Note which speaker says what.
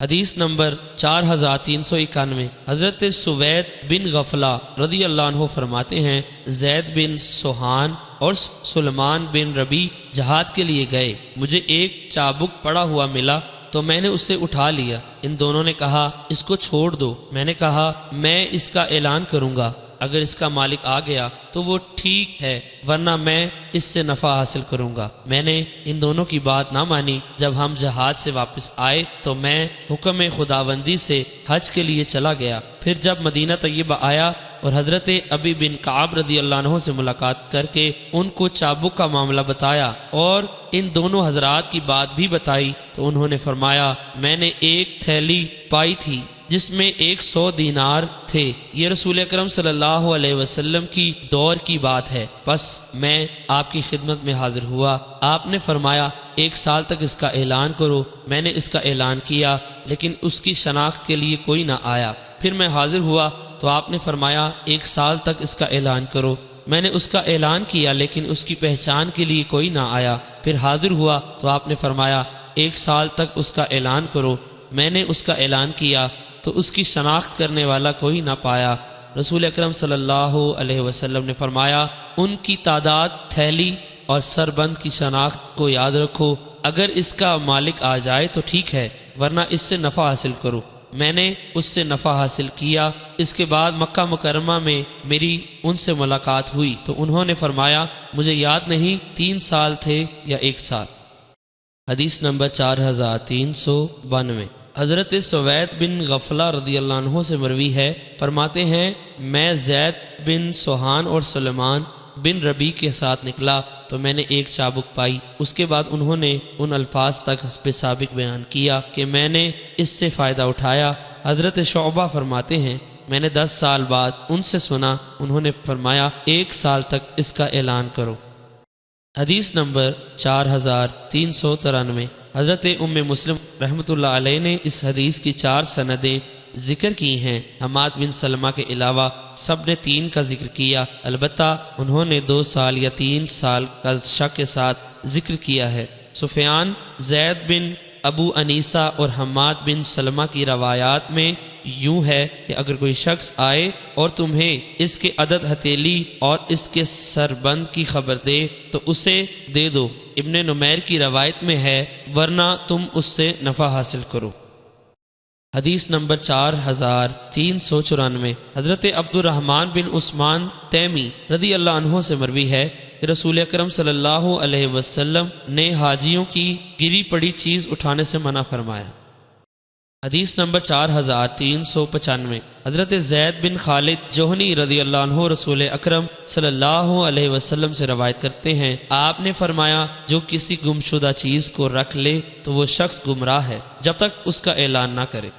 Speaker 1: حدیث نمبر 4391، حضرت سوید بن غفلہ رضی اللہ عنہ فرماتے ہیں زید بن سوہان اور سلمان بن ربی جہاد کے لیے گئے، مجھے ایک چابک پڑا ہوا ملا تو میں نے اسے اٹھا لیا، ان دونوں نے کہا اس کو چھوڑ دو، میں نے کہا میں اس کا اعلان کروں گا، اگر اس کا مالک آ گیا تو وہ ٹھیک ہے ورنہ میں اس سے نفع حاصل کروں گا۔ میں نے ان دونوں کی بات نہ مانی، جب ہم جہاد سے واپس آئے تو میں حکم خداوندی سے حج کے لیے چلا گیا، پھر جب مدینہ طیبہ آیا اور حضرت ابی بن کعب رضی اللہ عنہ سے ملاقات کر کے ان کو چابک کا معاملہ بتایا اور ان دونوں حضرات کی بات بھی بتائی تو انہوں نے فرمایا میں نے ایک تھیلی پائی تھی جس میں 100 دینار تھے، یہ رسول اکرم صلی اللہ علیہ وسلم کی دور کی بات ہے، بس میں آپ کی خدمت میں حاضر ہوا، آپ نے فرمایا 1 سال تک اس کا اعلان کرو، میں نے اس کا اعلان کیا لیکن اس کی شناخت کے لیے کوئی نہ آیا، پھر میں حاضر ہوا تو آپ نے فرمایا 1 سال تک اس کا اعلان کرو، میں نے اس کا اعلان کیا لیکن اس کی پہچان کے لیے کوئی نہ آیا، پھر حاضر ہوا تو آپ نے فرمایا 1 سال تک اس کا اعلان کرو، میں نے اس کا اعلان کیا تو اس کی شناخت کرنے والا کوئی نہ پایا۔ رسول اکرم صلی اللہ علیہ وسلم نے فرمایا ان کی تعداد، تھیلی اور سربند کی شناخت کو یاد رکھو، اگر اس کا مالک آ جائے تو ٹھیک ہے ورنہ اس سے نفع حاصل کرو۔ میں نے اس سے نفع حاصل کیا۔ اس کے بعد مکہ مکرمہ میں میری ان سے ملاقات ہوئی تو انہوں نے فرمایا مجھے یاد نہیں 3 سال تھے یا 1 سال۔ حدیث نمبر 4392، حضرت سوید بن غفلہ رضی اللہ عنہ سے مروی ہے، فرماتے ہیں میں زید بن سوہان اور سلمان بن ربی کے ساتھ نکلا تو میں نے ایک چابک پائی، اس کے بعد انہوں نے ان الفاظ تک حسب سابق بیان کیا کہ میں نے اس سے فائدہ اٹھایا۔ حضرت شعبہ فرماتے ہیں میں نے 10 سال بعد ان سے سنا، انہوں نے فرمایا 1 سال تک اس کا اعلان کرو۔ حدیث نمبر 4393، حضرت مسلم رحمۃ اللہ علیہ نے اس حدیث کی 4 سندیں ذکر کی ہیں، حماد بن سلمہ کے علاوہ سب نے 3 کا ذکر کیا، البتہ انہوں نے 2 سال یا 3 سال کا شک کے ساتھ ذکر کیا ہے۔ سفیان، زید بن ابو انیسہ اور حماد بن سلمہ کی روایات میں یوں ہے کہ اگر کوئی شخص آئے اور تمہیں اس کے عدد ہتھیلی اور اس کے سربند کی خبر دے تو اسے دے دو، ابن نمیر کی روایت میں ہے ورنہ تم اس سے نفع حاصل کرو۔ حدیث نمبر 4394، حضرت عبد الرحمن بن عثمان تیمی رضی اللہ عنہ سے مروی ہے کہ رسول اکرم صلی اللہ علیہ وسلم نے حاجیوں کی گری پڑی چیز اٹھانے سے منع فرمایا۔ حدیث نمبر 4395، حضرت زید بن خالد جوہنی رضی اللہ عنہ رسول اکرم صلی اللہ علیہ وسلم سے روایت کرتے ہیں آپ نے فرمایا جو کسی گمشدہ چیز کو رکھ لے تو وہ شخص گمراہ ہے جب تک اس کا اعلان نہ کرے۔